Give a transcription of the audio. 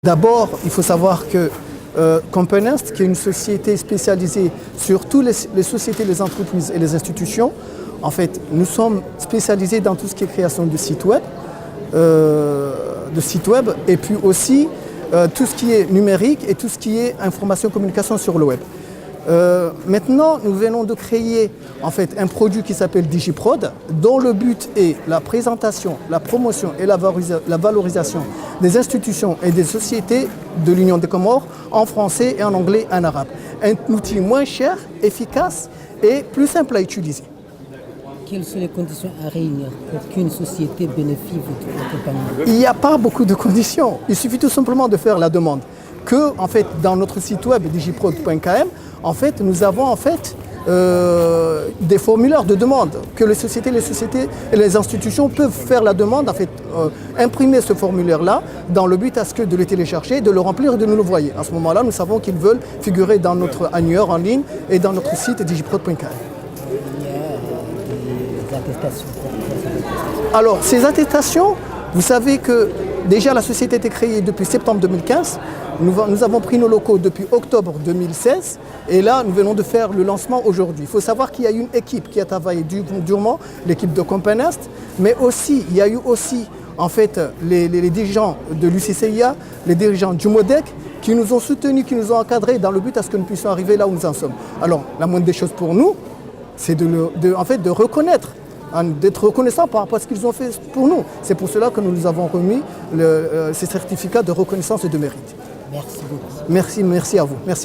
D'abord, il faut savoir que Componest, qui est une société spécialisée sur toutes les sociétés, les entreprises et les institutions, en fait, nous sommes spécialisés dans tout ce qui est création de sites web, et puis aussi tout ce qui est numérique et tout ce qui est information et communication sur le web. Maintenant, nous venons de créer en fait un produit qui s'appelle DigiProd, dont le but est la présentation, la promotion et la valorisation des institutions et des sociétés de l'Union des Comores en français et en anglais et en arabe. Un outil moins cher, efficace et plus simple à utiliser. Quelles sont les conditions à réunir pour qu'une société bénéficie de votre accompagnement? Il n'y a pas beaucoup de conditions. Il suffit tout simplement de faire la demande. Que, en fait, dans notre site web digiprod.km, en fait, nous avons en fait des formulaires de demande que les sociétés et les institutions peuvent faire la demande, en fait, imprimer ce formulaire-là dans le but à ce que de le télécharger, de le remplir et de nous le envoyer. À ce moment-là, nous savons qu'ils veulent figurer dans notre annuaire en ligne et dans notre site digiprod.km. Il y a des attestations. Alors, ces attestations, vous savez que déjà la société a été créée depuis septembre 2015. Nous avons pris nos locaux depuis octobre 2016 et là nous venons de faire le lancement aujourd'hui. Il faut savoir qu'il y a une équipe qui a travaillé durement, l'équipe de Componest, mais aussi il y a eu aussi en fait les dirigeants de l'UCCIA, les dirigeants du MODEC qui nous ont soutenus, qui nous ont encadrés dans le but à ce que nous puissions arriver là où nous en sommes. Alors la moindre des choses pour nous, c'est de reconnaître, d'être reconnaissant par rapport à ce qu'ils ont fait pour nous. C'est pour cela que nous nous avons remis ces certificats de reconnaissance et de mérite. Merci beaucoup. Merci à vous. Merci.